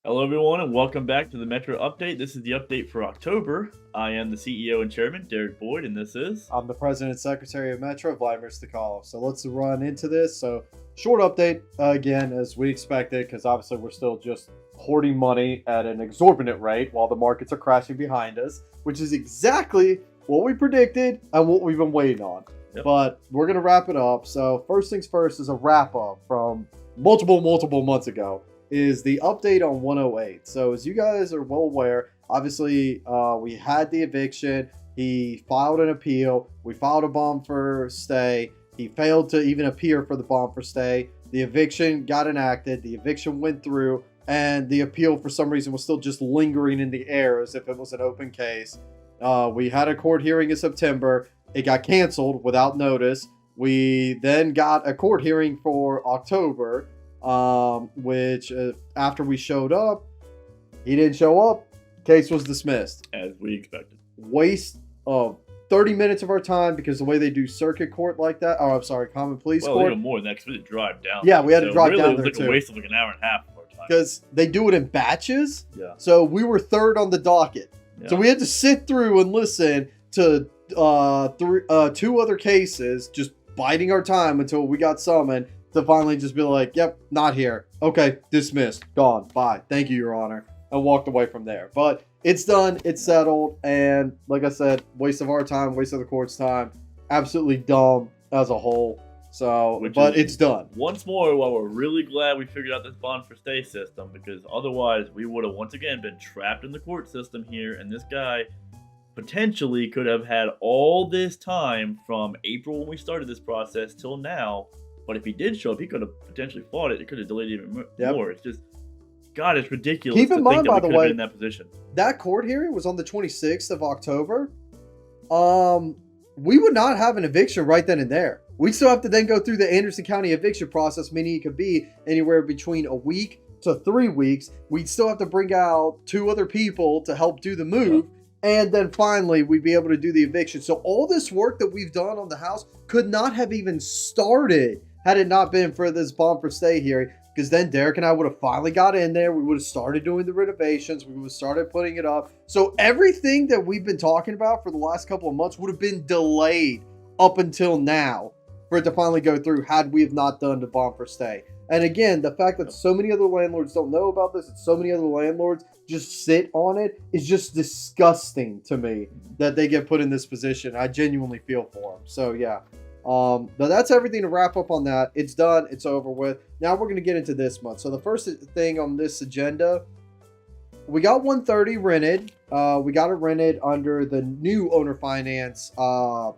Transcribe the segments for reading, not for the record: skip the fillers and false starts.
Hello, everyone, and welcome back to the Metro Update. This is the update for October. I am the CEO and Chairman, Derek Boyd, and this is... I'm the President and Secretary of Metro, Vladimir Stakov. So let's run into this. So short update, again, as we expected, because obviously we're still just hoarding money at an exorbitant rate while the markets are crashing behind us, which is exactly what we predicted and what we've been waiting on. Yep. But we're going to wrap it up. So first things first is a wrap up from multiple months ago. Is the update on 108. So as you guys are well aware, obviously we had the eviction. He filed an appeal. We filed a bond for stay. He failed to even appear for the bond for stay. The eviction got enacted. The eviction went through, and the appeal for some reason was still just lingering in the air as if it was an open case. We had a court hearing in September. It got canceled without notice. We then got a court hearing for October. Which after we showed up, he didn't show up. Case was dismissed. As we expected. Waste of 30 minutes of our time because the way they do circuit court like that. Oh, I'm sorry, common police court. Even more than that because we had to drive down. Yeah, we had to drive down there too. It was like a waste of like an hour and a half of our time. Because they do it in batches. Yeah. So we were third on the docket. Yeah. So we had to sit through and listen to two other cases, just biding our time until we got summoned. To finally just be like, yep, not here. Okay, dismissed, gone, bye. Thank you, Your Honor. And walked away from there. But it's done, it's settled, and like I said, waste of our time, waste of the court's time. Absolutely dumb as a whole. So, but it's done. Once more, while we're really glad we figured out this bond for stay system, because otherwise we would have once again been trapped in the court system here, and this guy potentially could have had all this time from April when we started this process till now. But if he did show up, he could have potentially fought it. It could have delayed even more. It's just, God, it's ridiculous. Keep in mind, by the way, in that position. That court hearing was on the 26th of October. We would not have an eviction right then and there. We'd still have to then go through the Anderson County eviction process, meaning it could be anywhere between a week to 3 weeks. We'd still have to bring out 2 other people to help do the move. Yeah. And then finally, we'd be able to do the eviction. So all this work that we've done on the house could not have even started had it not been for this bond for stay hearing, because then Derek and I would have finally got in there. We would have started doing the renovations. We would have started putting it up. So everything that we've been talking about for the last couple of months would have been delayed up until now for it to finally go through had we have not done the bond for stay. And again, the fact that so many other landlords don't know about this and so many other landlords just sit on it is just disgusting to me that they get put in this position. I genuinely feel for them. So yeah. But that's everything to wrap up on that. It's done. It's over with. Now we're going to get into this month. So the first thing on this agenda, we got 130 rented. We got it rented under the new owner finance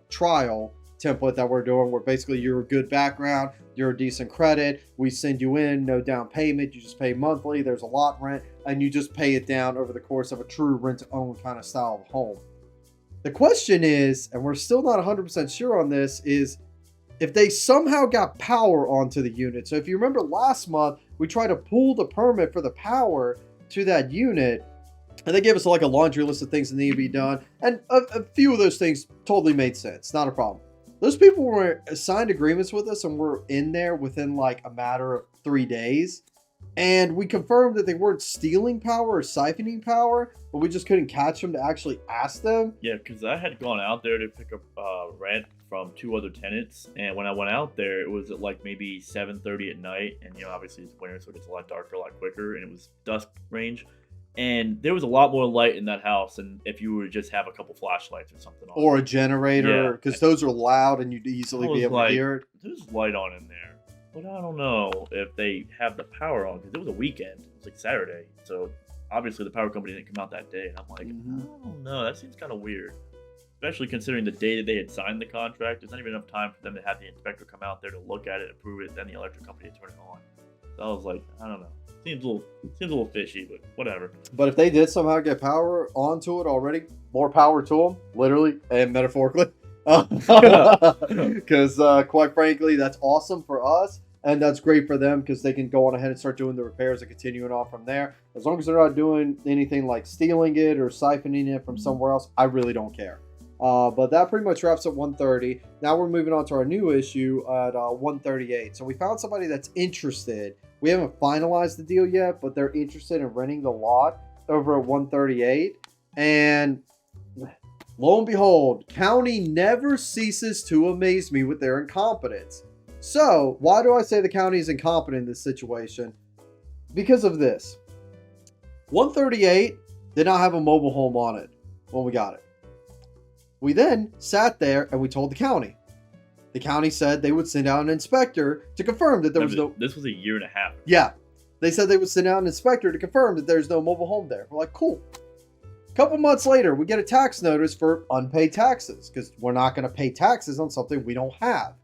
trial template that we're doing, where basically you're a good background, you're a decent credit, we send you in, no down payment, you just pay monthly, there's a lot rent, and you just pay it down over the course of a true rent-to-own kind of style of home. The question is, and we're still not 100% sure on this, is if they somehow got power onto the unit. So if you remember last month, we tried to pull the permit for the power to that unit, and they gave us like a laundry list of things that need to be done. And a few of those things totally made sense. Not a problem. Those people were signed agreements with us and were in there within like a matter of 3 days. And we confirmed that they weren't stealing power or siphoning power, but we just couldn't catch them to actually ask them. Yeah, because I had gone out there to pick up rent from 2 other tenants, and when I went out there, it was at like maybe 7:30 at night, and obviously it's winter, so it gets a lot darker, a lot quicker, and it was dusk range, and there was a lot more light in that house than if you would just have a couple flashlights or something on. Or a generator, because those are loud and you'd easily be able to hear it. There's light on in there. But I don't know if they have the power on, because it was a weekend. It was like Saturday. So obviously the power company didn't come out that day. And I'm like, I don't know. That seems kind of weird. Especially considering the day that they had signed the contract. There's not even enough time for them to have the inspector come out there to look at it, approve it, then the electric company to turn it on. So I was like, I don't know. Seems a little fishy, but whatever. But if they did somehow get power onto it already, more power to them, literally and metaphorically. Because quite frankly, that's awesome for us. And that's great for them because they can go on ahead and start doing the repairs and continuing on from there. As long as they're not doing anything like stealing it or siphoning it from somewhere else, I really don't care. But that pretty much wraps up 130. Now we're moving on to our new issue at 138. So we found somebody that's interested We haven't finalized the deal yet, but they're interested in renting the lot over at 138. And lo and behold, county never ceases to amaze me with their incompetence. So, why do I say the county is incompetent in this situation? Because of this. 138 did not have a mobile home on it when we got it. We then sat there and we told the county. The county said they would send out an inspector to confirm that there was no... This was a year and a half. Yeah. They said they would send out an inspector to confirm that there's no mobile home there. We're like, cool. A couple months later, we get a tax notice for unpaid taxes because we're not going to pay taxes on something we don't have.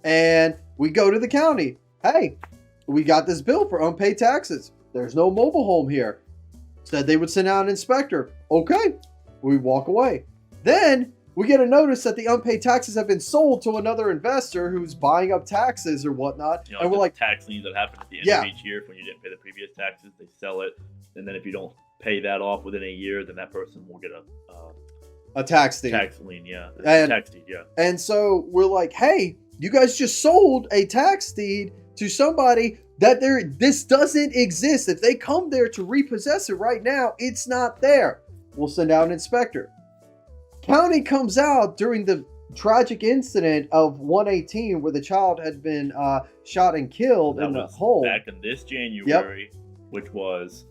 And we go to the county. Hey, we got this bill for unpaid taxes. There's no mobile home here. Said they would send out an inspector. Okay. We walk away. Then we get a notice that the unpaid taxes have been sold to another investor who's buying up taxes or whatnot. You know, and we're like, tax liens that happen at the end of each year when you didn't pay the previous taxes, they sell it. And then if you don't pay that off within a year, then that person will get a tax deed. Tax lien, yeah. And, tax deed, yeah. And so we're like, hey, you guys just sold a tax deed to somebody that this doesn't exist. If they come there to repossess it right now, it's not there. We'll send out an inspector. County comes out during the tragic incident of 118 where the child had been shot and killed in the home. Back in this January, which was,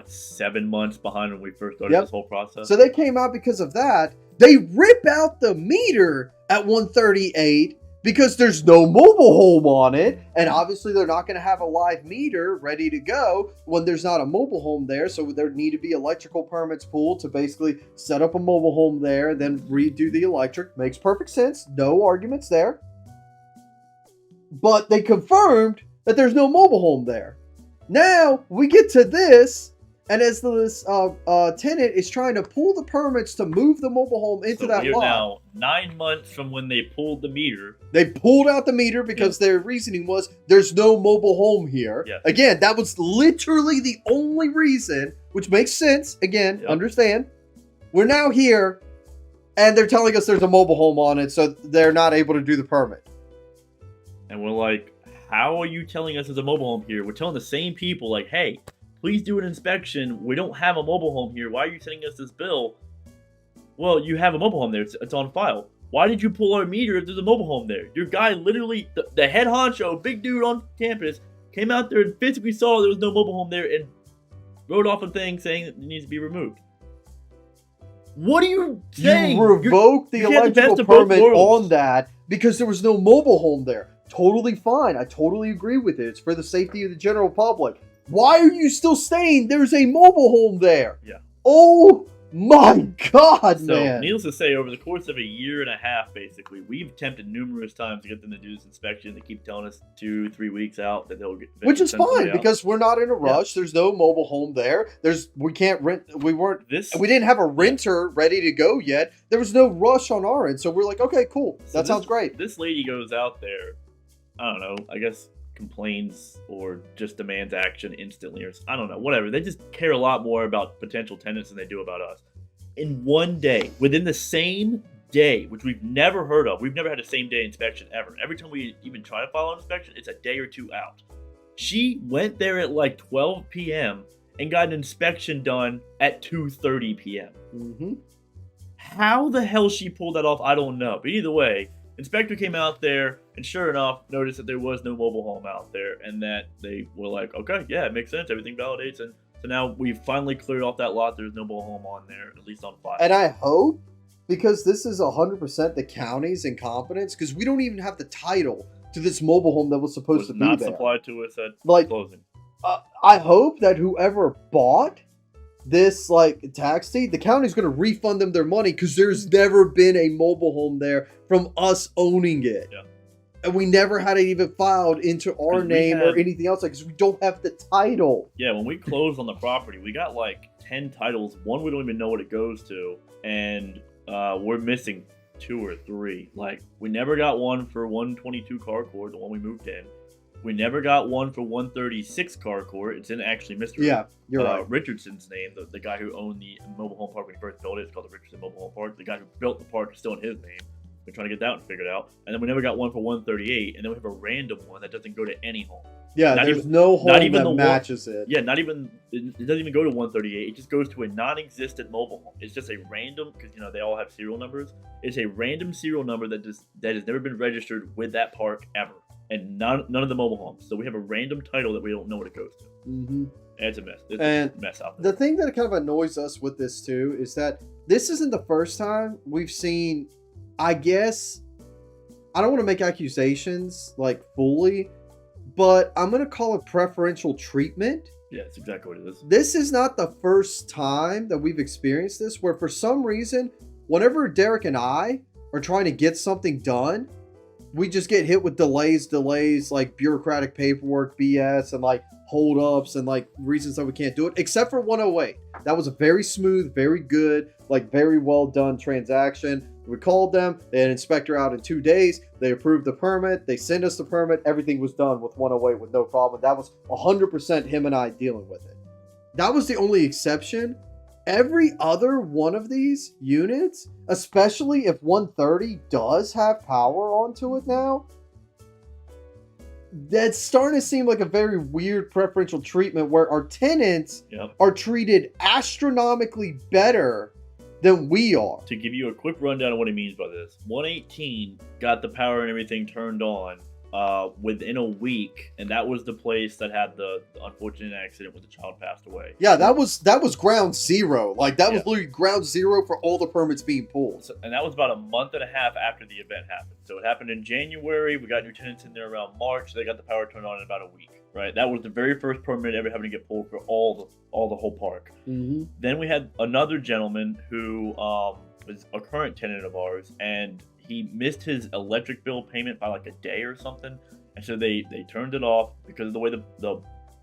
7 months behind when we first started this whole process? So they came out because of that. They rip out the meter at 138 because there's no mobile home on it. And obviously they're not going to have a live meter ready to go when there's not a mobile home there. So there need to be electrical permits pulled to basically set up a mobile home there and then redo the electric. Makes perfect sense. No arguments there. But they confirmed that there's no mobile home there. Now we get to this. And as this tenant is trying to pull the permits to move the mobile home into that lot. Now 9 months from when they pulled the meter. They pulled out the meter because their reasoning was there's no mobile home here. Yeah. Again, that was literally the only reason, which makes sense. Again, understand. We're now here and they're telling us there's a mobile home on it, so they're not able to do the permit. And we're like, how are you telling us there's a mobile home here? We're telling the same people, like, hey, please do an inspection. We don't have a mobile home here. Why are you sending us this bill? Well, you have a mobile home there. It's on file. Why did you pull our meter if there's a mobile home there? Your guy literally, the head honcho, big dude on campus, came out there and physically saw there was no mobile home there and wrote off a thing saying that it needs to be removed. What are you saying? You revoked the electrical permit on that because there was no mobile home there. Totally fine. I totally agree with it. It's for the safety of the general public. Why are you still saying there's a mobile home there? Yeah. Oh my God, man. So, needless to say, over the course of a year and a half, basically, we've attempted numerous times to get them to do this inspection. They keep telling us 2-3 weeks out that they'll get. Which is fine because we're not in a rush. Yeah. There's no mobile home there. We can't rent. We didn't have a renter ready to go yet. There was no rush on our end, so we're like, okay, cool. That sounds great. This lady goes out there. I don't know. I guess. Complains or just demands action instantly, or I don't know, whatever. They just care a lot more about potential tenants than they do about us. In one day, within the same day, which we've never heard of, we've never had a same day inspection ever. Every time we even try to file an inspection, it's a day or two out. She went there at like 12 p.m. and got an inspection done at 2:30 p.m. Mm-hmm. How the hell she pulled that off, I don't know. But either way, inspector came out there and sure enough noticed that there was no mobile home out there and that they were like, okay, yeah, it makes sense. Everything validates. And so now we've finally cleared off that lot. There's no mobile home on there, at least on file. And I hope, because this is 100% the county's incompetence, because we don't even have the title to this mobile home that was supposed to be there. Not supplied to us at closing. I hope that whoever bought this tax deed, the county's going to refund them their money because there's never been a mobile home there from us owning it. Yeah. And we never had it even filed into our name or anything else because we don't have the title. Yeah, when we closed on the property, we got 10 titles. One we don't even know what it goes to, and we're missing 2 or 3. We never got one for 122 Carcourt, the one we moved in. We never got one for 136 Carcourt. It's in actually Mr. You're right. Richardson's name, the guy who owned the mobile home park when he first built it. It's called the Richardson Mobile Home Park. The guy who built the park is still in his name. We're trying to get that one figured out. And then we never got one for 138. And then we have a random one that doesn't go to any home. Yeah, Not there's even, no not home even that the one. matches it. Yeah, not even. It doesn't even go to 138. It just goes to a non-existent mobile home. It's just a random, because they all have serial numbers. It's a random serial number that has never been registered with that park ever, and none of the mobile homes. So we have a random title that we don't know what it goes to. Mm-hmm. And it's a mess. It's And a mess out there. the thing that kind of annoys us with this too is that this isn't the first time we've seen. I guess I don't want to make accusations like fully, but I'm going to call it preferential treatment. Yeah, that's exactly what it is. This is not the first time that we've experienced this, where for some reason, whenever Derek and I are trying to get something done, we just get hit with delays, like bureaucratic paperwork, BS, and like holdups and like reasons that we can't do it, except for 108. That was a very smooth, very good, like very well done transaction. We called them, they had an inspector out in 2 days, they approved the permit, they sent us the permit, everything was done with 108 with no problem. That was 100% him and I dealing with it. That was the only exception. Every other one of these units, especially if 130 does have power onto it now, that's starting to seem like a very weird preferential treatment where our tenants are treated astronomically better than we are. To give you a quick rundown of what he means by this, 118 got the power and everything turned on within a week, and that was the place that had the unfortunate accident where the child passed away. Yeah, that was ground zero. Like that was literally ground zero for all the permits being pulled. And that was about a month and a half after the event happened. So it happened in January. We got new tenants in there around March. They got the power turned on in about a week. Right, that was the very first permit ever having to get pulled for all the whole park. Mm-hmm. Then we had another gentleman who was a current tenant of ours, and he missed his electric bill payment by like a day or something, and so they turned it off because of the way the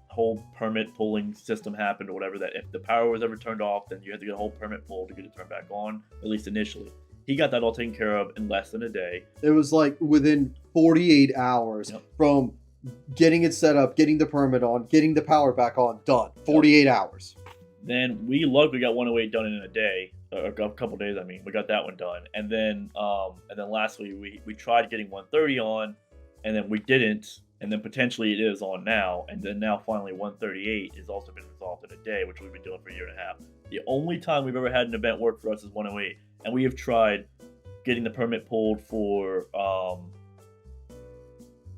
whole permit pulling system happened or whatever. That if the power was ever turned off, then you had to get a whole permit pulled to get it turned back on, at least initially. He got that all taken care of in less than a day. It was like within 48 hours from getting it set up, getting the permit on, getting the power back on, done. 48 hours. Then we luckily got 108 done in a day, a couple days. I mean, we got that one done, and then lastly we tried getting 130 on, and then we didn't, and then potentially it is on now, and then now finally 138 has also been resolved in a day, which we've been doing for a year and a half. The only time we've ever had an event work for us is 108, and we have tried getting the permit pulled for.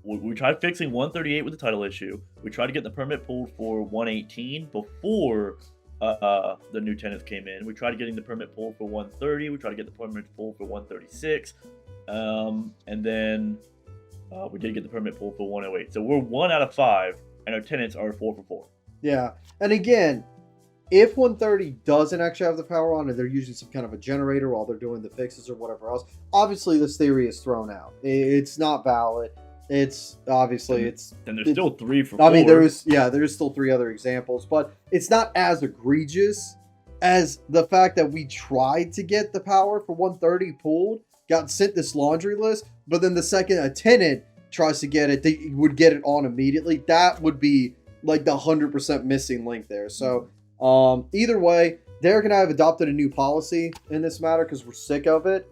We tried fixing 138 with the title issue. We tried to get the permit pulled for 118 before the new tenants came in. We tried getting the permit pulled for 130. We tried to get the permit pulled for 136. And then we did get the permit pulled for 108. So we're 1 out of 5, and our tenants are 4 for 4. Yeah. And again, if 130 doesn't actually have the power on and they're using some kind of a generator while they're doing the fixes or whatever else, obviously this theory is thrown out. It's not valid. It's obviously and there's still 3 for 4. I mean, there is still 3 other examples, but it's not as egregious as the fact that we tried to get the power for 130 pulled, got sent this laundry list, but then the second a tenant tries to get it, they would get it on immediately. That would be like the 100% missing link there. So either way, Derek and I have adopted a new policy in this matter because we're sick of it.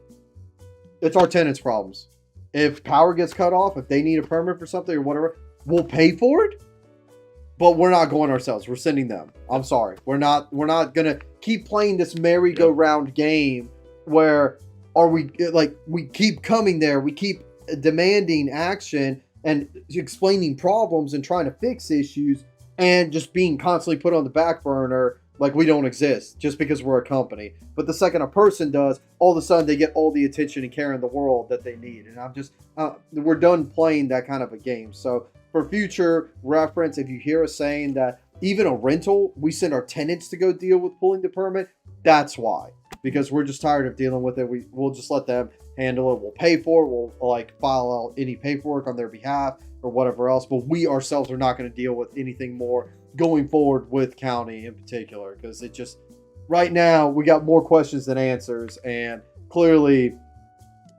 It's our tenants' problems. If power gets cut off, if they need a permit for something or whatever, we'll pay for it, but we're not going ourselves. We're sending them. I'm sorry. We're not gonna keep playing this merry-go-round game where we keep coming there, we keep demanding action and explaining problems and trying to fix issues and just being constantly put on the back burner like we don't exist just because we're a company. But the second a person does, all of a sudden they get all the attention and care in the world that they need. And I'm just, we're done playing that kind of a game. So for future reference, if you hear us saying that even a rental, we send our tenants to go deal with pulling the permit, that's why. Because we're just tired of dealing with it. We'll just let them handle it. We'll pay for it. We'll file out any paperwork on their behalf or whatever else. But we ourselves are not going to deal with anything more going forward with county in particular, because it just right now we got more questions than answers, and clearly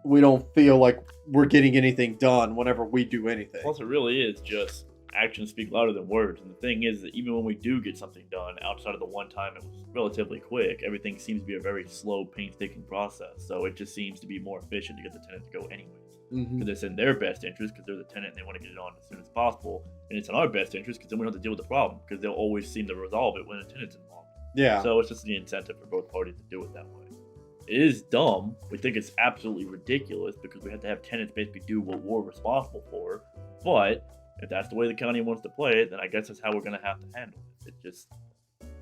we don't feel like we're getting anything done whenever we do anything. Plus, it really is just actions speak louder than words. And the thing is that even when we do get something done outside of the one time it was relatively quick, everything seems to be a very slow, painstaking process. So it just seems to be more efficient to get the tenant to go anyways. Because it's in their best interest, because they're the tenant and they want to get it on as soon as possible. and it's in our best interest because then we don't have to deal with the problem because they'll always seem to resolve it when a tenant's involved. Yeah. So it's just the incentive for both parties to do it that way. It is dumb. We think it's absolutely ridiculous because we have to have tenants basically do what we're responsible for. But if that's the way the county wants to play it, then I guess that's how we're going to have to handle it.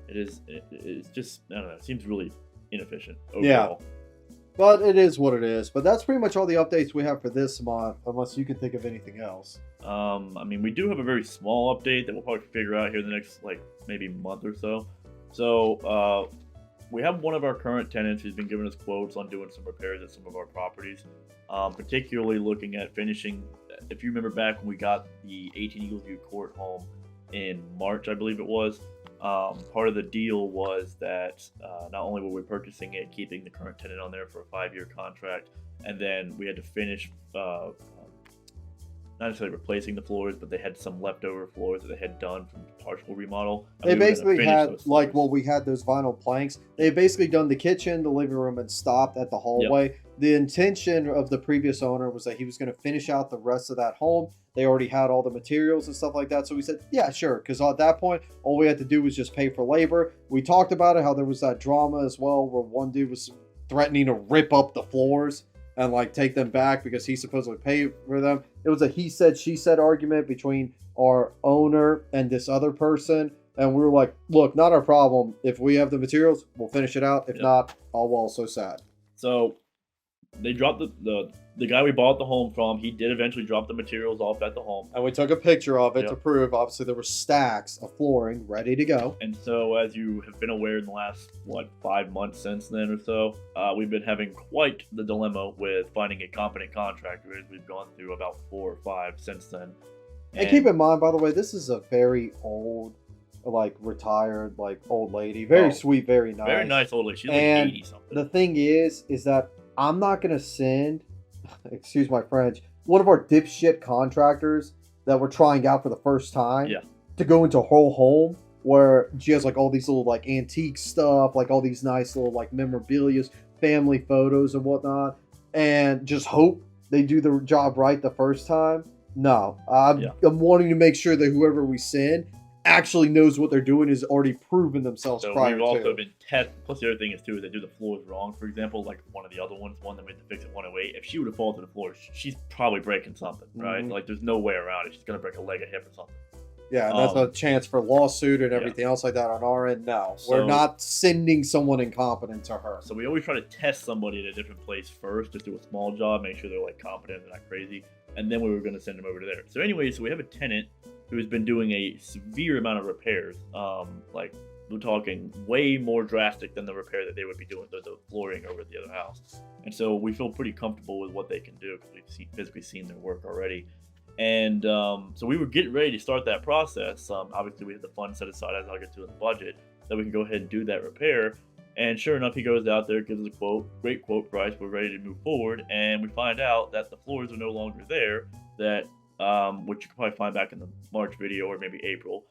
It's just, I don't know, it seems really inefficient overall. Yeah. But it is what it is. But that's pretty much all the updates we have for this month, unless you can think of anything else. I mean, we do have a very small update that we'll probably figure out here in the next, maybe month or so. So, we have one of our current tenants who's been giving us quotes on doing some repairs at some of our properties, particularly looking at finishing. If you remember back when we got the 18 Eagle View Court home in March, I believe it was, part of the deal was that not only were we purchasing it, keeping the current tenant on there for a 5-year contract, and then we had to finish, not necessarily replacing the floors, but they had some leftover floors that they had done from partial remodel. They basically had, we had those vinyl planks. They had basically done the kitchen, the living room, and stopped at the hallway. Yep. The intention of the previous owner was that he was going to finish out the rest of that home. They already had all the materials and stuff like that. So we said, yeah, sure. Because at that point, all we had to do was just pay for labor. We talked about it, how there was that drama as well, where one dude was threatening to rip up the floors and take them back because he supposedly paid for them. It was a he said, she said argument between our owner and this other person. And we were like, look, not our problem. If we have the materials, we'll finish it out. If not, oh well, so sad. So they dropped the guy we bought the home from. He did eventually drop the materials off at the home. And we took a picture of it to prove, obviously, there were stacks of flooring ready to go. And so, as you have been aware in the last, 5 months since then or so, we've been having quite the dilemma with finding a competent contractor as we've gone through about 4 or 5 since then. And keep in mind, by the way, this is a very old, retired, old lady. Very sweet, very nice. Very nice old lady. She's 80-something. The thing is that I'm not going to send, excuse my French, one of our dipshit contractors that we're trying out for the first time to go into a whole home where she has all these little antique stuff, all these nice little memorabilia, family photos and whatnot, and just hope they do the job right the first time. No, I'm wanting to make sure that whoever we send actually knows what they're doing, is already proven themselves prior to. We've also been plus the other thing is they do the floors wrong. For example, one of the other ones, one that we had to fix at 108, if she would have fallen to the floor, she's probably breaking something, right? There's no way around it. She's gonna break a leg, a hip, or something. Yeah, and that's a chance for lawsuit and everything else like that on our end. No, we're not sending someone incompetent to her. So we always try to test somebody at a different place first, just do a small job, make sure they're competent and not crazy, and then we were going to send them over to there. So anyway, so we have a tenant who has been doing a severe amount of repairs. We're talking way more drastic than the repair that they would be doing the flooring over at the other house. And so we feel pretty comfortable with what they can do because we've physically seen their work already. And so we were getting ready to start that process. Obviously, we had the funds set aside, as I'll get to in the budget, that we can go ahead and do that repair. And sure enough, he goes out there, gives us a great quote price. We're ready to move forward. And we find out that the floors are no longer there, that which you can probably find back in the March video or maybe April.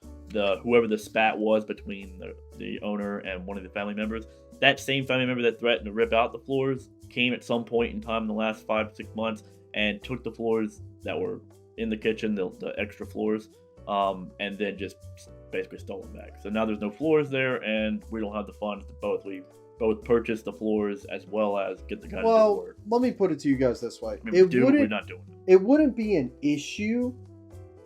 Whoever the spat was between the owner and one of the family members, that same family member that threatened to rip out the floors came at some point in time in the last 5 to 6 months and took the floors that were in the kitchen, the extra floors, and then just basically stole them back. So now there's no floors there, and we don't have the funds to both. We both purchase the floors as well as get the guy to do the work. Let me put it to you guys this way. We're not doing it. It wouldn't be an issue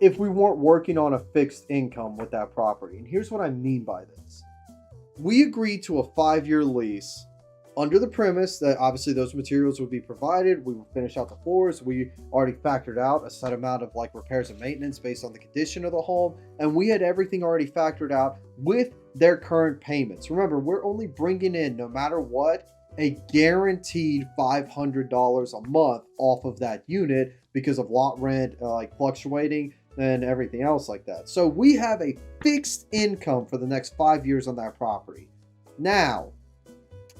if we weren't working on a fixed income with that property. And here's what I mean by this. We agreed to a 5-year lease under the premise that obviously those materials would be provided. We would finish out the floors. We already factored out a set amount of repairs and maintenance based on the condition of the home. And we had everything already factored out with their current payments. Remember, we're only bringing in, no matter what, a guaranteed $500 a month off of that unit because of lot rent fluctuating and everything else like that. So we have a fixed income for the next 5 years on that property. Now,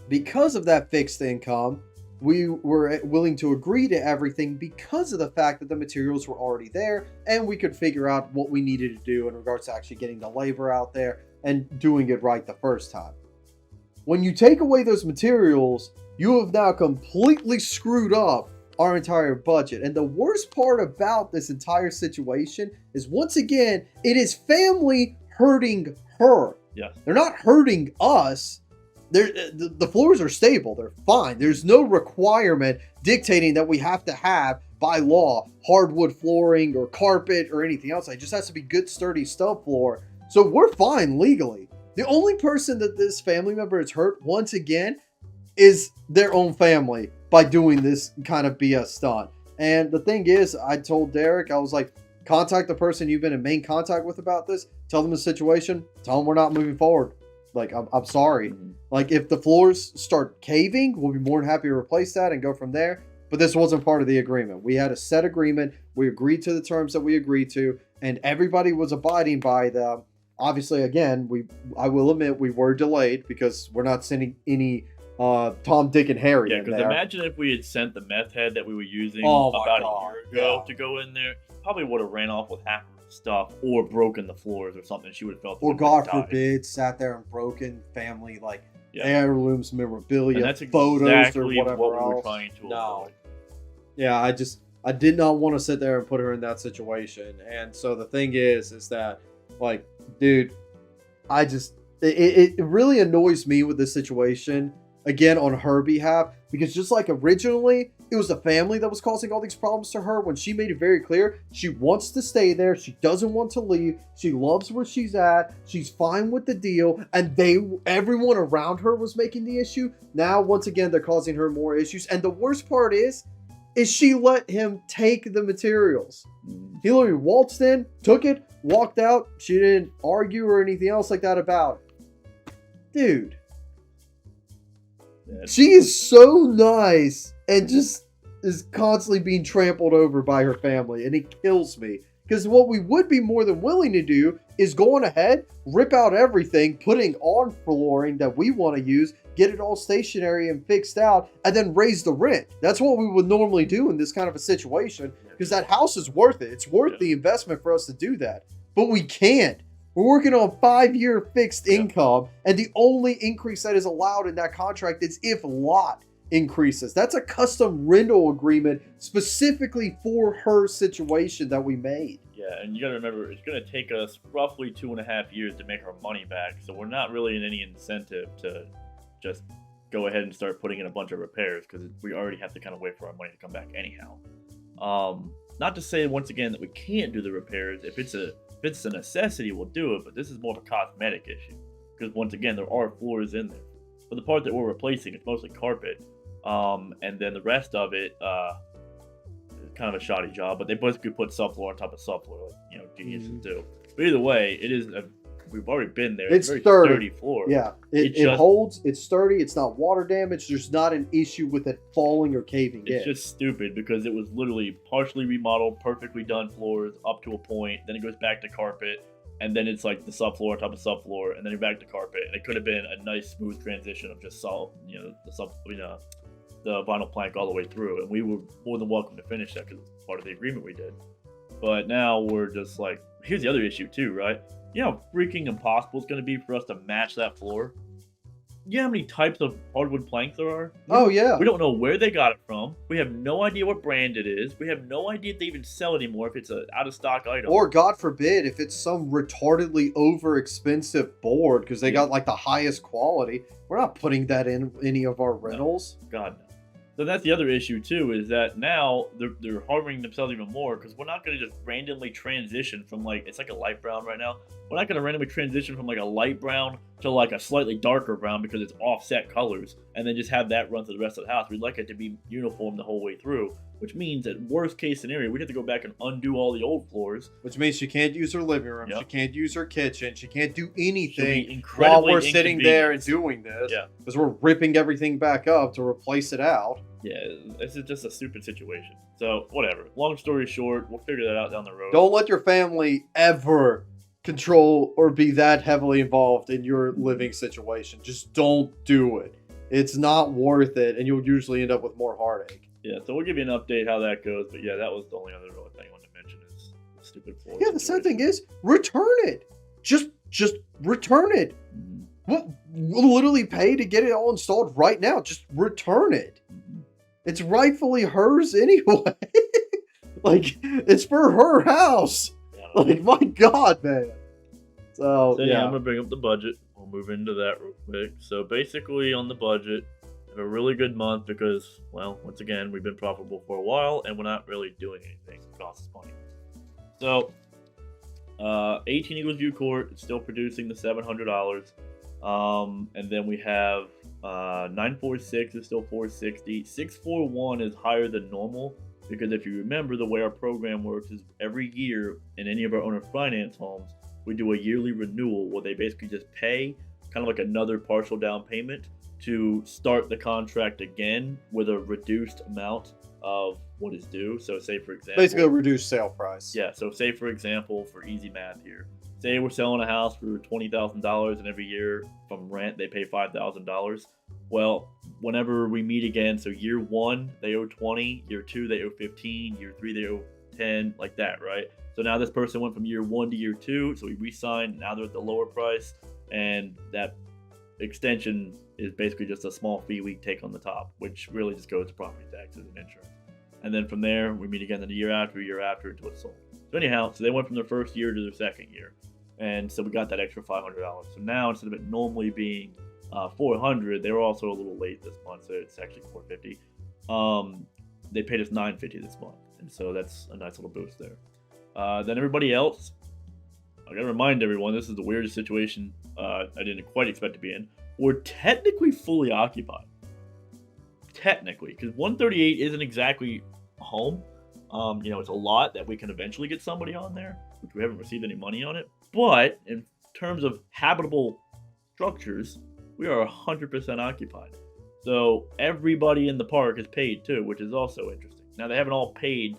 because of that fixed income, we were willing to agree to everything because of the fact that the materials were already there and we could figure out what we needed to do in regards to actually getting the labor out there and doing it right the first time. When you take away those materials, you have now completely screwed up our entire budget. And the worst part about this entire situation is, once again, it is family hurting her. Yes. They're not hurting us. The floors are stable. They're fine. There's no requirement dictating that we have to have, by law, hardwood flooring or carpet or anything else. It just has to be good, sturdy subfloor. So we're fine legally. The only person that this family member has hurt, once again, is their own family by doing this kind of BS stunt. And the thing is, I told Derek, I was like, contact the person you've been in main contact with about this. Tell them the situation. Tell them we're not moving forward. Like, I'm sorry. Mm-hmm. Like, if the floors start caving, we'll be more than happy to replace that and go from there. But this wasn't part of the agreement. We had a set agreement. We agreed to the terms that we agreed to, and everybody was abiding by them. Obviously, again, I will admit we were delayed because we're not sending any Tom, Dick, and Harry. Yeah, because imagine if we had sent the meth head that we were using about a year ago to go in there. Probably would have ran off with half of the stuff or broken the floors or something. She would have felt. Or God forbid, sat there and broken family heirlooms, memorabilia, and that's photos, exactly or whatever what else. we were trying to avoid. Yeah, I did not want to sit there and put her in that situation. And so the thing is that, like, dude, it really annoys me with this situation, again, on her behalf, because just like originally, it was the family that was causing all these problems to her, when she made it very clear she wants to stay there, she doesn't want to leave, she loves where she's at, she's fine with the deal, and everyone around her was making the issue. Now, once again, they're causing her more issues, and the worst part is she let him take the materials. He literally waltzed in, took it, walked out. She didn't argue or anything else like that about it. Dude. Yeah. She is so nice and just is constantly being trampled over by her family. And it kills me. Because what we would be more than willing to do is go on ahead, rip out everything, putting on flooring that we want to use, get it all stationary and fixed out, and then raise the rent. That's what we would normally do in this kind of a situation, because that house is worth it. It's worth the investment for us to do that. But we can't. We're working on 5-year fixed income, and the only increase that is allowed in that contract is if lot increases. That's a custom rental agreement specifically for her situation that we made. Yeah, and you got to remember, it's going to take us roughly 2.5 years to make our money back, so we're not really in any incentive to just go ahead and start putting in a bunch of repairs, because we already have to kind of wait for our money to come back anyhow. Not to say, once again, that we can't do the repairs. If it's a necessity, we'll do it, but this is more of a cosmetic issue, because once again, there are floors in there. But the part that we're replacing is mostly carpet, and then the rest of it is kind of a shoddy job, but they basically put subfloor on top of subfloor, like, geniuses do. But either way, we've already been there. It's a very sturdy floor. Yeah, it holds. It's sturdy. It's not water damaged. There's not an issue with it falling or caving in. It's just stupid because it was literally partially remodeled, perfectly done floors up to a point. Then it goes back to carpet, and then it's like the subfloor on top of subfloor, and then you're back to carpet. And it could have been a nice smooth transition of just the vinyl plank all the way through, and we were more than welcome to finish that because it's part of the agreement we did. But now we're just like, here's the other issue too, right? You know how freaking impossible it's going to be for us to match that floor? You know how many types of hardwood plank there are? Yeah. We don't know where they got it from. We have no idea what brand it is. We have no idea if they even sell it anymore, if it's an out-of-stock item. Or, God forbid, if it's some retardedly over-expensive board because they got, like, the highest quality. We're not putting that in any of our rentals. No. God, no. So that's the other issue, too, is that now they're harming themselves even more because we're not going to just randomly transition from, like, it's like a light brown right now. We're not going to randomly transition from, like, a light brown to, like, a slightly darker brown because it's offset colors and then just have that run through the rest of the house. We'd like it to be uniform the whole way through, which means that worst case scenario, we'd have to go back and undo all the old floors. Which means she can't use her living room. Yep. She can't use her kitchen. She can't do anything while we're sitting there and doing this. Yeah. Because we're ripping everything back up to replace it out. Yeah, this is just a stupid situation. So, whatever. Long story short, we'll figure that out down the road. Don't let your family ever control or be that heavily involved in your living situation. Just don't do it. It's not worth it, and you'll usually end up with more heartache. Yeah, so we'll give you an update how that goes. But yeah, that was the only other real thing I wanted to mention is the stupid floor. Yeah, the sad thing is, return it. Just return it. We'll literally pay to get it all installed right now. Just return it. It's rightfully hers anyway. Like, it's for her house. Like, my God, man. So yeah, I'm yeah. gonna bring up the budget. We'll move into that real quick. So basically, on the budget, we have a really good month because, well, once again, we've been profitable for a while and we're not really doing anything. It costs us money. So, 18 Eagles View Court is still producing the $700. And then we have 946 is still 460. 641 is higher than normal because if you remember, the way our program works is every year in any of our owner finance homes, we do a yearly renewal where they basically just pay kind of like another partial down payment to start the contract again with a reduced amount of what is due. So say for example, Basically a reduced sale price. yeah, so say for example, for easy math here, say we're selling a house for $20,000 and every year from rent they pay $5,000. Well, whenever we meet again, so year 1 they owe 20, year 2 they owe 15, year 3 they owe 10, like that, right? So now this person went from year 1 to year 2, so we re-signed, now they're at the lower price, and that extension is basically just a small fee we take on the top, which really just goes to property taxes and insurance. And then from there, we meet again the year after until it's sold. So anyhow, so they went from their first year to their second year. And so we got that extra $500. So now instead of it normally being $400, they were also a little late this month, so it's actually $450. They paid us $950 this month, and so that's a nice little boost there. Then everybody else, I gotta remind everyone, this is the weirdest situation I didn't quite expect to be in. We're technically fully occupied. Technically, because 138 isn't exactly a home. It's a lot that we can eventually get somebody on there, which we haven't received any money on it. But in terms of habitable structures, we are 100% occupied. So everybody in the park is paid too, which is also interesting. Now they haven't all paid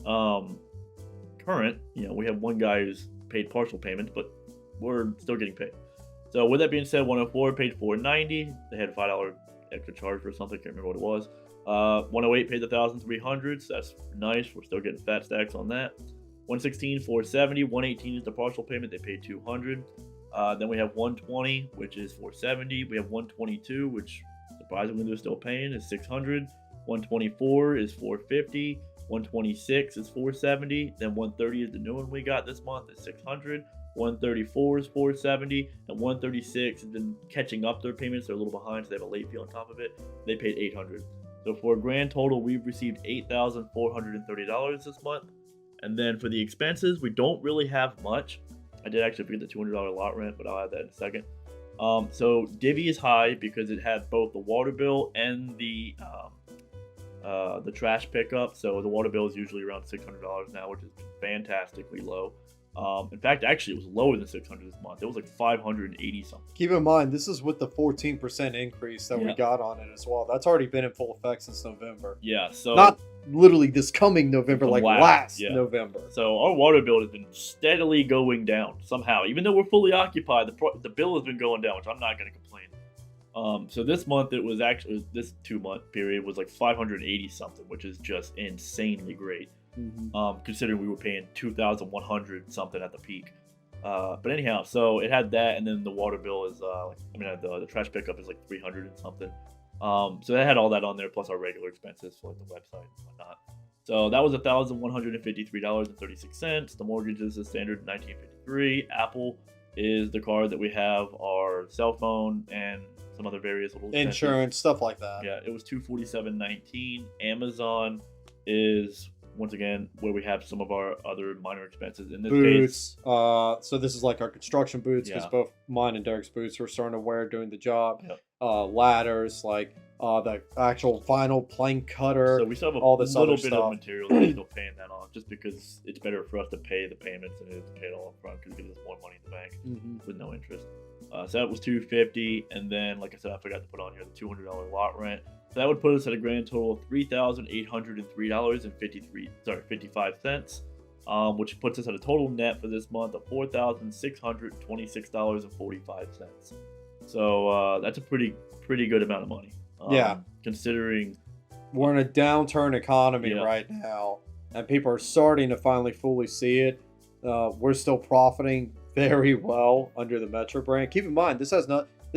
current. We have one guy who's paid partial payments, but we're still getting paid. So with that being said, 104 paid $490. They had a $5 extra charge for something. Can't remember what it was. 108 paid the 1,300. So that's nice. We're still getting fat stacks on that. 116 470. 118 is the partial payment. They paid $200. Then we have 120, which is $470. We have 122, which surprisingly they're still paying, is $600. 124 is $450. 126 is $470. Then 130 is the new one we got this month, is $600. 134 is $470, and 136 has been catching up their payments. They're a little behind, so they have a late fee on top of it. They paid $800. So for a grand total, we've received $8,430 this month. And then for the expenses, we don't really have much. I did actually forget the $200 lot rent, but I'll add that in a second. So Divvy is high because it had both the water bill and the trash pickup. So the water bill is usually around $600 now, which is fantastically low. In fact, actually, it was lower than $600 this month. It was like $580 something. Keep in mind, this is with the 14% increase that we got on it as well. That's already been in full effect since November. Yeah, so not literally this coming November, like last November. So our water bill has been steadily going down somehow. Even though we're fully occupied, the bill has been going down, which I'm not going to complain. So this month, it was actually, this 2-month period was like $580 something, which is just insanely great. Considering we were paying $2,100 something at the peak. But anyhow, so it had that, and then the water bill is the trash pickup is like $300 and something. So they had all that on there, plus our regular expenses for like the website and whatnot. So that was $1,153.36. The mortgage is the standard $1,953. Apple is the card that we have, our cell phone, and some other various little expenses. Insurance, stuff like that. Yeah, it was $247.19. Amazon is, once again, where we have some of our other minor expenses. In this boots. case, so this is like our construction boots, because both mine and Derek's boots we're starting to wear doing the job. Yep. Ladders, like the actual vinyl plank cutter. So we still have all this little other bit stuff. of material that we're still paying that on, just because it's better for us to pay the payments than it is to pay it all up front, because it gives us more money in the bank with no interest. So that was $250, and then, like I said, I forgot to put on here the $200 lot rent. So that would put us at a grand total of $3,803.55, which puts us at a total net for this month of $4,626.45. So that's a pretty good amount of money. Considering we're in a downturn economy right now, and people are starting to finally fully see it. We're still profiting very well under the Metra brand. Keep in mind, this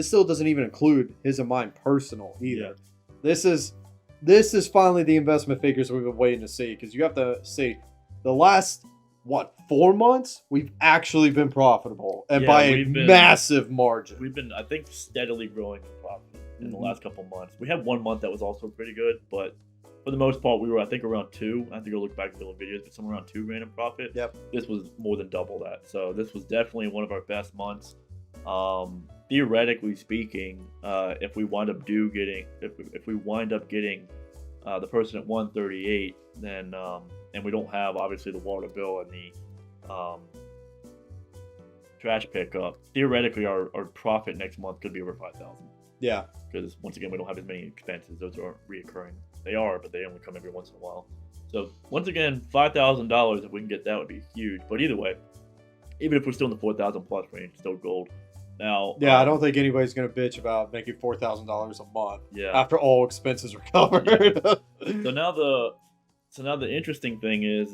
still doesn't even include his and mine personal either. This is this is finally the investment figures we've been waiting to see, because you have to see the last 4 months we've actually been profitable, and by a massive margin. We've been, I think, steadily growing in profit in the last couple months. We had 1 month that was also pretty good, but for the most part we were, I think, around 2. I have to go look back at the old videos, but somewhere around 2 grand in profit. Yep. This was more than double that, so this was definitely one of our best months. Theoretically speaking, if we wind up getting the person at 138, then and we don't have obviously the water bill and the trash pickup, theoretically our profit next month could be over 5,000. Yeah, because once again we don't have as many expenses. Those aren't reoccurring. They are, but they only come every once in a while. So once again, $5,000, if we can get that, would be huge. But either way, even if we're still in the 4,000 plus range, still gold. Now, yeah, I don't think anybody's gonna bitch about making $4,000 a month. Yeah. After all expenses are covered. Yeah. So now the interesting thing is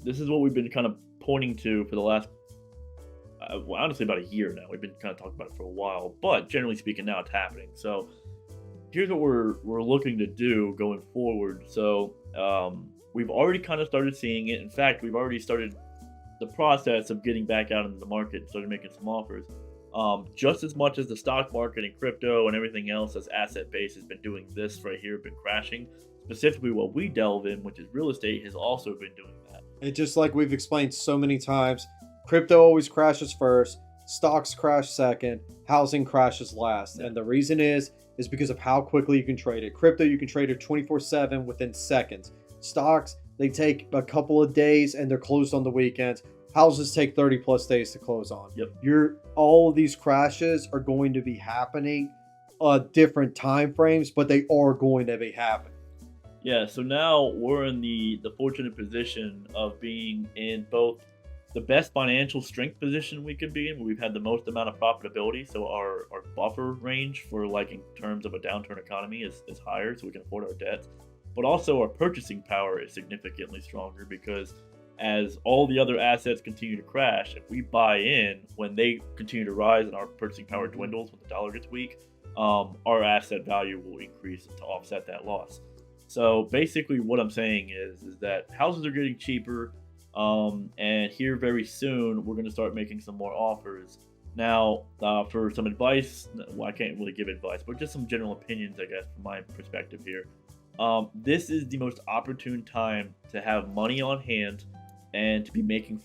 this is what we've been kind of pointing to for the last, honestly, about a year now. We've been kind of talking about it for a while, but generally speaking, now it's happening. So here's what we're looking to do going forward. So we've already kind of started seeing it. In fact, we've already started the process of getting back out into the market and started making some offers. Just as much as the stock market and crypto and everything else as asset base has been doing this right here, been crashing, specifically what we delve in, which is real estate, has also been doing that. And just like we've explained so many times, crypto always crashes first, stocks crash second, housing crashes last. Yeah. And the reason is because of how quickly you can trade it. Crypto, you can trade it 24/7 within seconds. Stocks, they take a couple of days and they're closed on the weekends. Houses take 30 plus days to close on. Yep. All of these crashes are going to be happening different time frames, but they are going to be happening. Yeah, so now we're in the fortunate position of being in both the best financial strength position we could be in, where we've had the most amount of profitability. So our buffer range for, like, in terms of a downturn economy is higher, so we can afford our debts. But also our purchasing power is significantly stronger, because as all the other assets continue to crash, if we buy in when they continue to rise and our purchasing power dwindles when the dollar gets weak, our asset value will increase to offset that loss. So basically what I'm saying is that houses are getting cheaper, and here very soon we're going to start making some more offers. Now, for some advice, well, I can't really give advice, but just some general opinions, I guess, from my perspective here. This is the most opportune time to have money on hand and to be making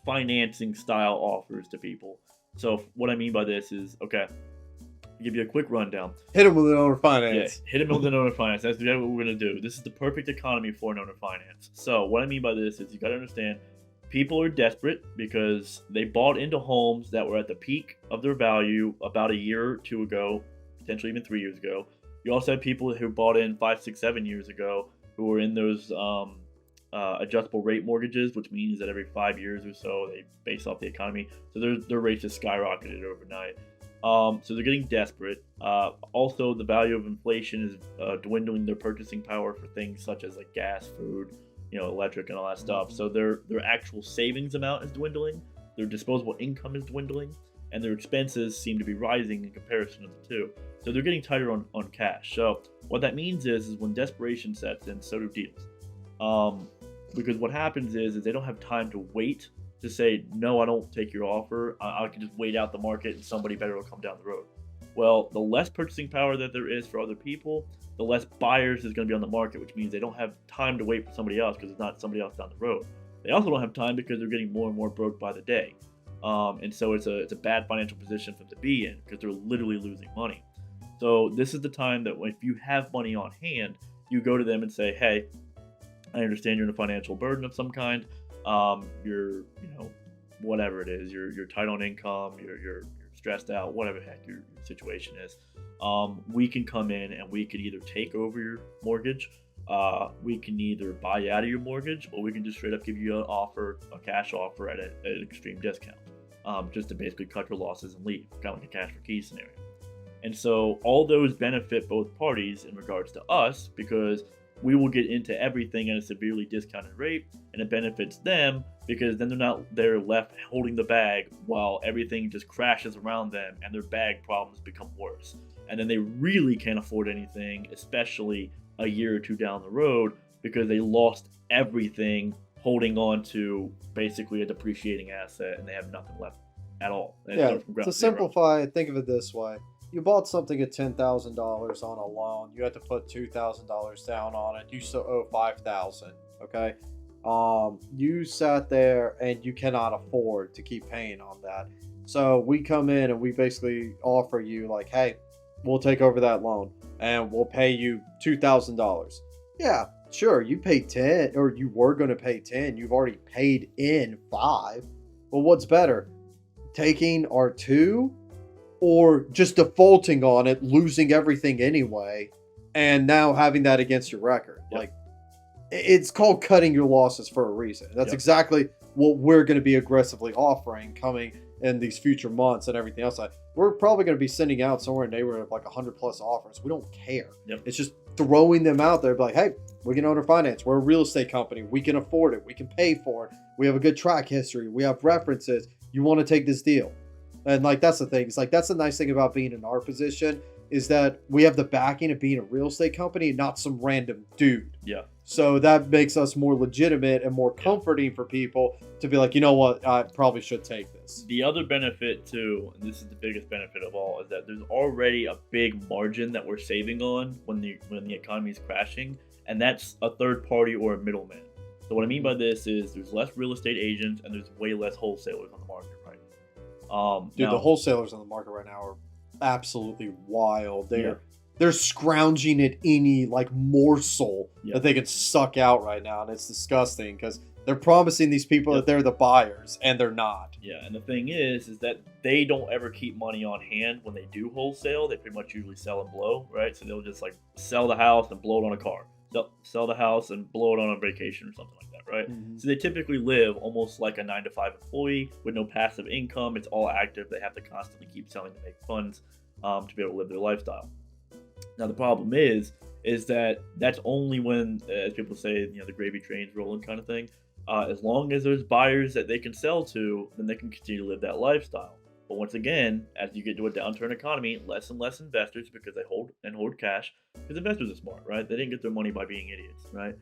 financing style offers to people. So what I mean by this is, okay, I'll give you a quick rundown. Hit them with an owner finance. Yeah, hit them with an owner finance. That's exactly what we're going to do. This is the perfect economy for an owner finance. So what I mean by this is you got to understand, people are desperate because they bought into homes that were at the peak of their value about a year or two ago, potentially even 3 years ago. You also have people who bought in 5, 6, 7 years ago who were in those adjustable rate mortgages, which means that every 5 years or so they base off the economy. So their rates just skyrocketed overnight. So they're getting desperate. Also, the value of inflation is dwindling their purchasing power for things such as like gas, food, electric, and all that stuff. So their actual savings amount is dwindling. Their disposable income is dwindling, and their expenses seem to be rising in comparison of the two. So they're getting tighter on cash. So what that means is when desperation sets in, so do deals. Because what happens is they don't have time to wait to say, no, I don't take your offer. I can just wait out the market and somebody better will come down the road. Well, the less purchasing power that there is for other people, the less buyers is going to be on the market, which means they don't have time to wait for somebody else because there's not somebody else down the road. They also don't have time because they're getting more and more broke by the day. And so it's a bad financial position for them to be in because they're literally losing money. So this is the time that if you have money on hand, you go to them and say, hey, I understand you're in a financial burden of some kind. You're, whatever it is, you're tight on income, you're stressed out, whatever the heck your situation is. We can come in and we can either take over your mortgage, we can either buy out of your mortgage, or we can just straight up give you a cash offer at an extreme discount, just to basically cut your losses and leave, kind of like a cash for keys scenario. And so all those benefit both parties in regards to us, because we will get into everything at a severely discounted rate, and it benefits them because then they're left holding the bag while everything just crashes around them and their bag problems become worse. And then they really can't afford anything, especially a year or two down the road, because they lost everything holding on to basically a depreciating asset and they have nothing left at all. Yeah, to simplify it, think of it this way. You bought something at $10,000 on a loan. You had to put $2,000 down on it. You still owe $5,000. Okay. You sat there and you cannot afford to keep paying on that. So we come in and we basically offer you like, hey, we'll take over that loan and we'll pay you $2,000. Yeah, sure. You paid 10, or you were going to pay 10. You've already paid in 5. Well, what's better? Taking our 2 or just defaulting on it, losing everything anyway, and now having that against your record? Yep. Like, it's called cutting your losses for a reason. That's exactly what we're going to be aggressively offering coming in these future months and everything else. Like, we're probably going to be sending out somewhere in the neighborhood of like 100 plus offers. We don't care. It's just throwing them out there, like, hey, we can owner finance. We're a real estate company. We can afford it. We can pay for it. We have a good track history. We have references. You want to take this deal? And like, that's the thing. It's like, that's the nice thing about being in our position, is that we have the backing of being a real estate company and not some random dude. Yeah. So that makes us more legitimate and more comforting for people to be like, you know what, I probably should take this. The other benefit too, and this is the biggest benefit of all, is that there's already a big margin that we're saving on when the economy is crashing, and that's a third party or a middleman. So what I mean by this is there's less real estate agents and there's way less wholesalers on the market right now. Dude, the wholesalers on the market right now are absolutely wild. They're scrounging at any like morsel that they can suck out right now, and it's disgusting because they're promising these people that they're the buyers and they're not. Yeah, and the thing is that they don't ever keep money on hand when they do wholesale. They pretty much usually sell and blow, right? So they'll just like sell the house and blow it on a car, sell the house and blow it on a vacation or something like that, right? Mm-hmm. So they typically live almost like a 9-to-5 employee with no passive income. It's all active. They have to constantly keep selling to make funds to be able to live their lifestyle. Now the problem is that that's only when, as people say, the gravy train's rolling kind of thing. As long as there's buyers that they can sell to, then they can continue to live that lifestyle. But once again, as you get to a downturn economy, less and less investors, because they hold cash, because investors are smart, right? They didn't get their money by being idiots, right?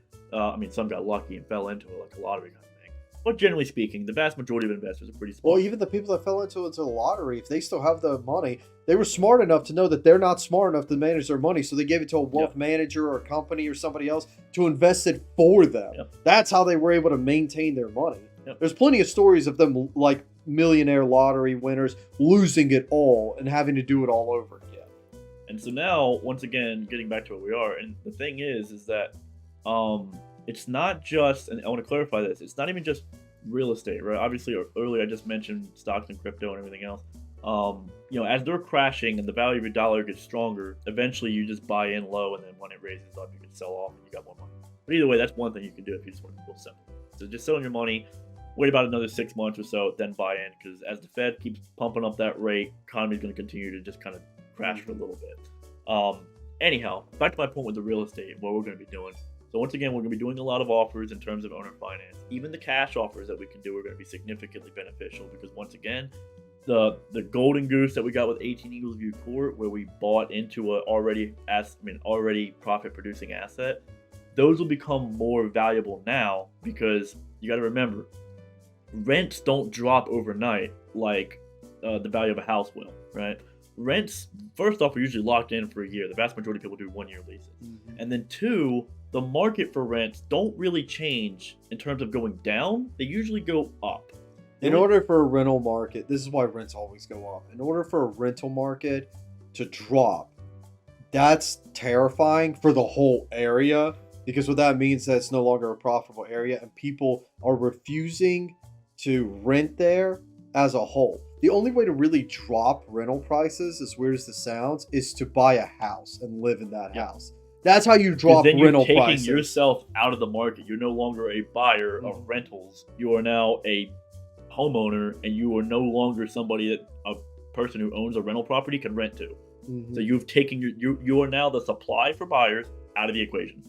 Some got lucky and fell into it like a lottery kind of thing. But generally speaking, the vast majority of investors are pretty smart. Well, even the people that fell into the lottery, if they still have the money, they were smart enough to know that they're not smart enough to manage their money, so they gave it to a wealth manager or a company or somebody else to invest it for them. That's how they were able to maintain their money. There's plenty of stories of them, like millionaire lottery winners, losing it all and having to do it all over again. And so now, once again, getting back to where we are, and the thing is that it's not just, and I want to clarify this, it's not even just real estate, right? Obviously, earlier I just mentioned stocks and crypto and everything else. As they're crashing and the value of your dollar gets stronger, eventually you just buy in low, and then when it raises up, you can sell off and you got more money. But either way, that's one thing you can do if you just want to be real simple. So just selling your money, wait about another 6 months or so, then buy in, because as the Fed keeps pumping up that rate, economy is going to continue to just kind of crash for a little bit. Anyhow, back to my point with the real estate, what we're going to be doing. So once again, we're going to be doing a lot of offers in terms of owner finance. Even the cash offers that we can do are going to be significantly beneficial, because once again, the golden goose that we got with 18 Eagles View Court, where we bought into a already profit producing asset, those will become more valuable now, because you got to remember, rents don't drop overnight like the value of a house will, right? Rents, first off, are usually locked in for a year. The vast majority of people do 1-year leases. Mm-hmm. And then 2, the market for rents don't really change in terms of going down. They usually go up. In order for a rental market, this is why rents always go up. In order for a rental market to drop, that's terrifying for the whole area, because what that means is that it's no longer a profitable area and people are refusing to rent there as a whole. The only way to really drop rental prices, as weird as this sounds, is to buy a house and live in that house. That's how you drop rental prices. Then you're taking yourself out of the market. You're no longer a buyer of rentals. You are now a homeowner, and you are no longer somebody that a person who owns a rental property can rent to. Mm-hmm. So you've taken you are now the supply for buyers out of the equation.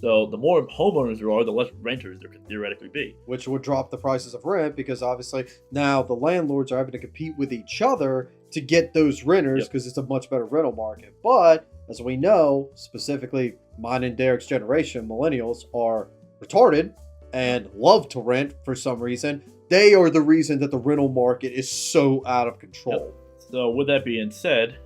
So the more homeowners there are, the less renters there could theoretically be. Which would drop the prices of rent because obviously now the landlords are having to compete with each other to get those renters because it's a much better rental market. But as we know, specifically mine and Derek's generation, millennials, are retarded and love to rent for some reason. They are the reason that the rental market is so out of control. So with that being said,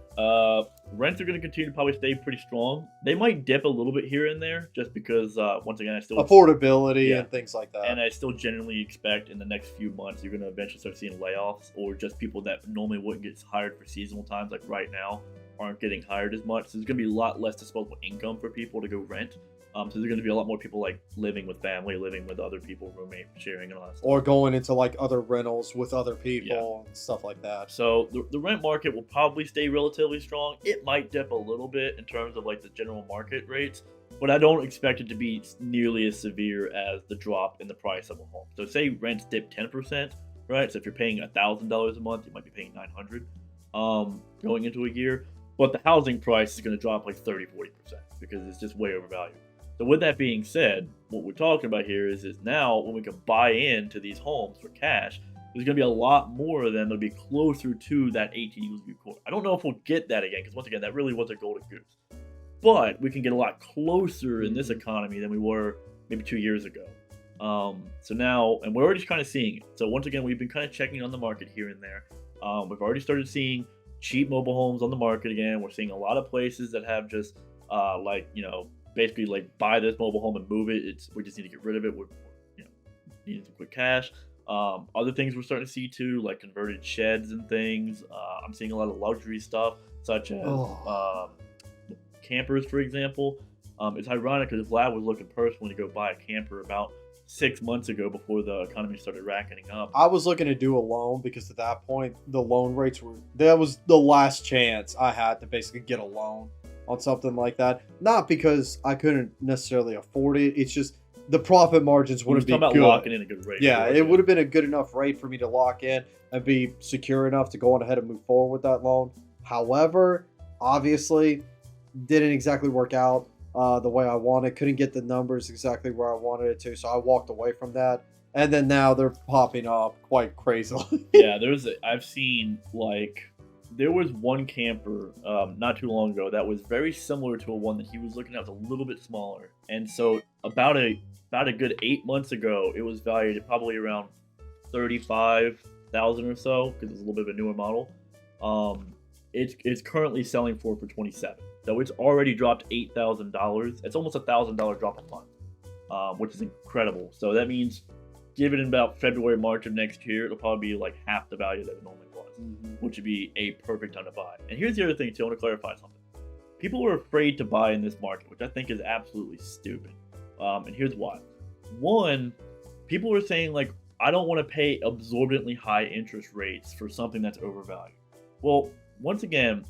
rents are going to continue to probably stay pretty strong. They might dip a little bit here and there just because, once again, I still... affordability and things like that. And I still genuinely expect in the next few months, you're going to eventually start seeing layoffs or just people that normally wouldn't get hired for seasonal times, like right now, aren't getting hired as much. So there's going to be a lot less disposable income for people to go rent. So there's going to be a lot more people like living with family, living with other people, roommate sharing and all that stuff. Or going into like other rentals with other people and stuff like that. So the rent market will probably stay relatively strong. It might dip a little bit in terms of like the general market rates, but I don't expect it to be nearly as severe as the drop in the price of a home. So say rents dip 10%, right? So if you're paying $1,000 a month, you might be paying $900 going into a year. But the housing price is going to drop like 30-40% because it's just way overvalued. So with that being said, what we're talking about here is now when we can buy into these homes for cash, there's going to be a lot more of them that'll be closer to that 18 years before. I don't know if we'll get that again because once again, that really was a golden goose. But we can get a lot closer in this economy than we were maybe 2 years ago. So now, and we're already kind of seeing it. So once again, we've been kind of checking on the market here and there. We've already started seeing cheap mobile homes on the market again. We're seeing a lot of places that have just basically like buy this mobile home and move it. We just need to get rid of it. We're needing some quick cash. Other things we're starting to see too, like converted sheds and things. I'm seeing a lot of luxury stuff, such as campers, for example. It's ironic because Vlad was looking personally to go buy a camper about 6 months ago before the economy started racketing up. I was looking to do a loan because at that point the loan rates that was the last chance I had to basically get a loan on something like that. Not because I couldn't necessarily afford it. It's just the profit margins wouldn't be good. Locking in a good rate. Yeah, it would have been a good enough rate for me to lock in and be secure enough to go on ahead and move forward with that loan. However, obviously, didn't exactly work out the way I wanted. Couldn't get the numbers exactly where I wanted it to, so I walked away from that. And then now they're popping up quite crazily. Yeah, I've seen like... There was one camper not too long ago that was very similar to a one that he was looking at. It was a little bit smaller. And so about a good 8 months ago, it was valued at probably around $35,000 or so because it's a little bit of a newer model. It's currently selling for $27,000. So it's already dropped $8,000. It's almost $1,000 drop a month, which is incredible. So that means give it in about February, March of next year, it'll probably be like half the value that it normally was. Which would be a perfect time to buy. And here's the other thing too, I want to clarify something. People are afraid to buy in this market, which I think is absolutely stupid. And here's why. One, people are saying like, I don't want to pay absorbently high interest rates for something that's overvalued. Well, once again,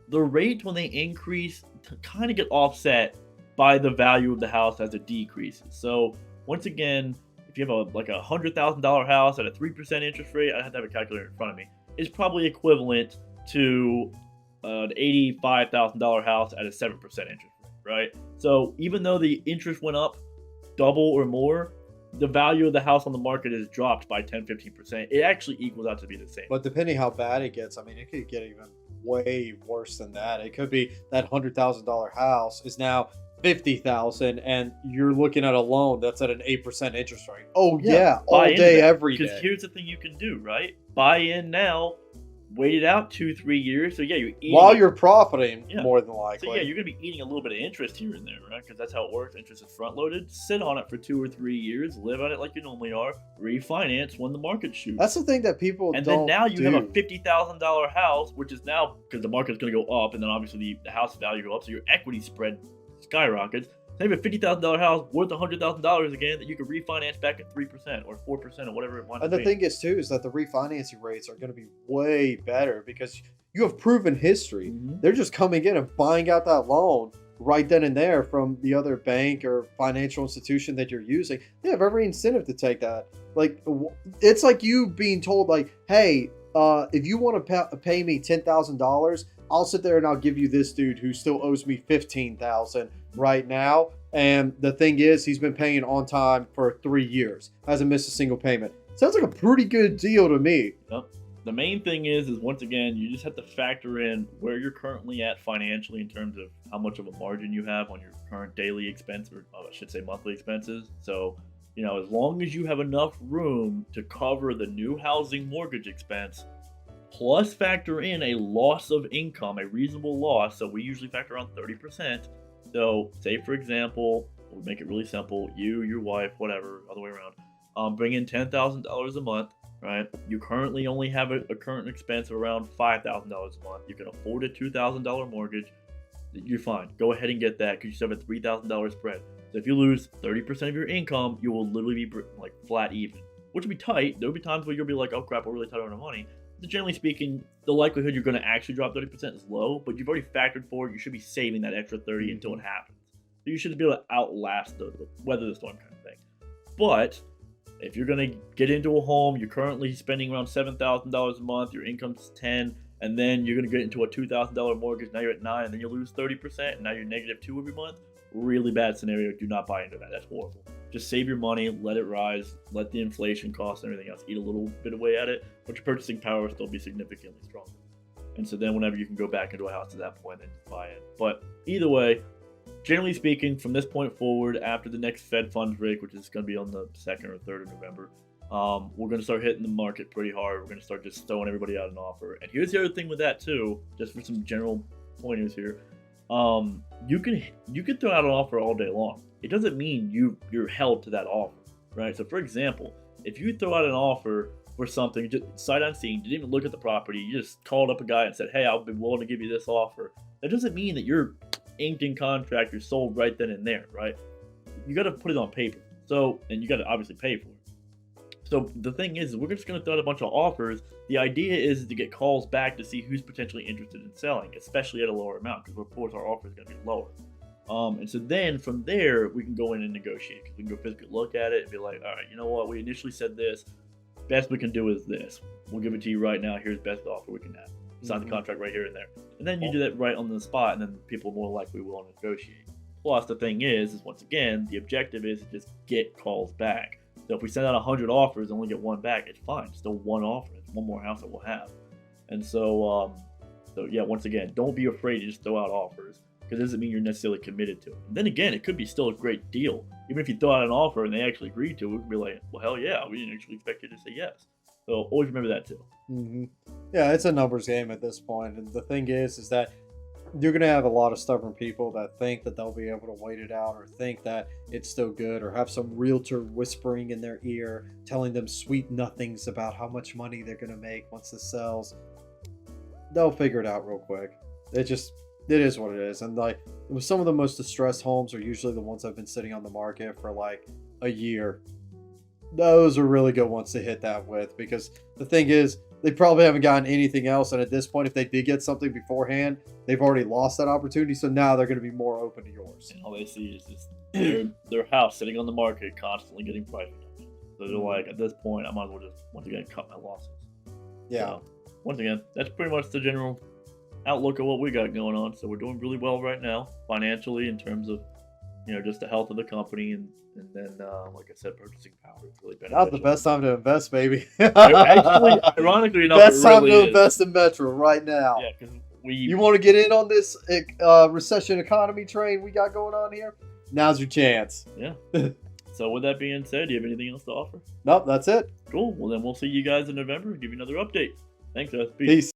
the rates when they increase kind of get offset by the value of the house as it decreases. So once again, if you have a $100,000 house at a 3% interest rate, I have to have a calculator in front of me. It's probably equivalent to an $85,000 house at a 7% interest rate, right? So even though the interest went up double or more, the value of the house on the market is dropped by 10-15%. It actually equals out to be the same. But depending how bad it gets, I mean, it could get even way worse than that. It could be that $100,000 house is now $50,000 and you're looking at a loan that's at an 8% interest rate. Oh yeah, all day, every day. Because here's the thing you can do, right? Buy in now, wait it out 2-3 years. So yeah, you're eating while you're profiting more than likely. So yeah, you're gonna be eating a little bit of interest here and there, right? Because that's how it works. Interest is front loaded. Sit on it for 2 or 3 years, live on it like you normally are, refinance when the market shoots. That's the thing that people and don't then now you do. have a $50,000 house, which is now because the market's gonna go up, and then obviously the house value go up, so your equity spread skyrockets. So you have a $50,000 house worth $100,000 again that you could refinance back at 3% or 4% or whatever it wants to be. And the thing is too is that the refinancing rates are going to be way better because you have proven history. They're just coming in and buying out that loan right then and there from the other bank or financial institution that you're using. They have every incentive to take that. Like it's like you being told like, hey, if you want to pay me $10,000, I'll sit there and I'll give you this dude who still owes me $15,000 right now. And the thing is, he's been paying on time for 3 years. Hasn't missed a single payment. Sounds like a pretty good deal to me. Yep. The main thing is once again, you just have to factor in where you're currently at financially in terms of how much of a margin you have on your current daily expense, or I should say monthly expenses. So, as long as you have enough room to cover the new housing mortgage expense, plus factor in a loss of income, a reasonable loss. So we usually factor around 30%. So say, for example, we'll make it really simple. You, your wife, whatever, other way around, bring in $10,000 a month, right? You currently only have a current expense of around $5,000 a month. You can afford a $2,000 mortgage. You're fine. Go ahead and get that because you still have a $3,000 spread. So if you lose 30% of your income, you will literally be like flat even, which will be tight. There'll be times where you'll be like, oh crap, we're really tight on our money. But generally speaking, the likelihood you're going to actually drop 30% is low, but you've already factored for it. You should be saving that extra 30 until it happens. So you should be able to outlast the weather the storm kind of thing. But if you're going to get into a home, you're currently spending around $7,000 a month, your income's 10, and then you're going to get into a $2,000 mortgage, now you're at 9, and then you lose 30%, and now you're negative 2 every month. Really bad scenario. Do not buy into that. That's horrible. Just save your money, let it rise, let the inflation costs and everything else eat a little bit away at it, but your purchasing power will still be significantly stronger. And so then whenever you can go back into a house at that point, then just buy it. But either way, generally speaking, from this point forward, after the next Fed funds rate, which is going to be on the 2nd or 3rd of November, we're going to start hitting the market pretty hard. We're going to start just throwing everybody out an offer. And here's the other thing with that too, just for some general pointers here. You can throw out an offer all day long. It doesn't mean you're held to that offer, right? So for example, if you throw out an offer for something just sight unseen, you didn't even look at the property, you just called up a guy and said, hey, I'll be willing to give you this offer. That doesn't mean that you're inked in contract, you're sold right then and there, right? You got to put it on paper. So, and you got to obviously pay for it. So the thing is we're just going to throw out a bunch of offers. The idea is to get calls back to see who's potentially interested in selling, especially at a lower amount, because of course our offer is going to be lower. And so then from there, we can go in and negotiate, because we can go physically look at it and be like, all right, you know what? We initially said this. Best we can do is this. We'll give it to you right now. Here's the best offer we can have. Sign the contract right here and there. And then you do that right on the spot, and then people more likely will negotiate. Plus, the thing is once again, the objective is to just get calls back. So if we send out 100 offers and only get one back, it's fine. It's still one offer. It's one more house that we'll have. And so, yeah, once again, don't be afraid to just throw out offers, because it doesn't mean you're necessarily committed to it. And then again, it could be still a great deal. Even if you throw out an offer and they actually agree to it, we could be like, well, hell yeah, we didn't actually expect you to say yes. So always remember that too. Mm-hmm. Yeah, it's a numbers game at this point. And the thing is that you're going to have a lot of stubborn people that think that they'll be able to wait it out, or think that it's still good, or have some realtor whispering in their ear telling them sweet nothings about how much money they're going to make once this sells. They'll figure it out real quick. It is what it is. And like, some of the most distressed homes are usually the ones that have been sitting on the market for like a year. Those are really good ones to hit that with, because the thing is, they probably haven't gotten anything else. And at this point, if they did get something beforehand, they've already lost that opportunity. So now they're going to be more open to yours. And all they see is just their house sitting on the market, constantly getting priced. So they're like, at this point, I might as well just once again cut my losses. Yeah. So, once again, that's pretty much the general outlook of what we got going on. So we're doing really well right now financially, in terms of just the health of the company, and then like I said, purchasing power is really beneficial. Not the best time to invest, baby. Actually, ironically enough, best time really to invest in Metro right now. Yeah, because you want to get in on this recession economy train we got going on here? Now's your chance. Yeah. So with that being said, do you have anything else to offer? Nope, that's it. Cool. Well, then we'll see you guys in November and give you another update. Thanks, guys. Peace.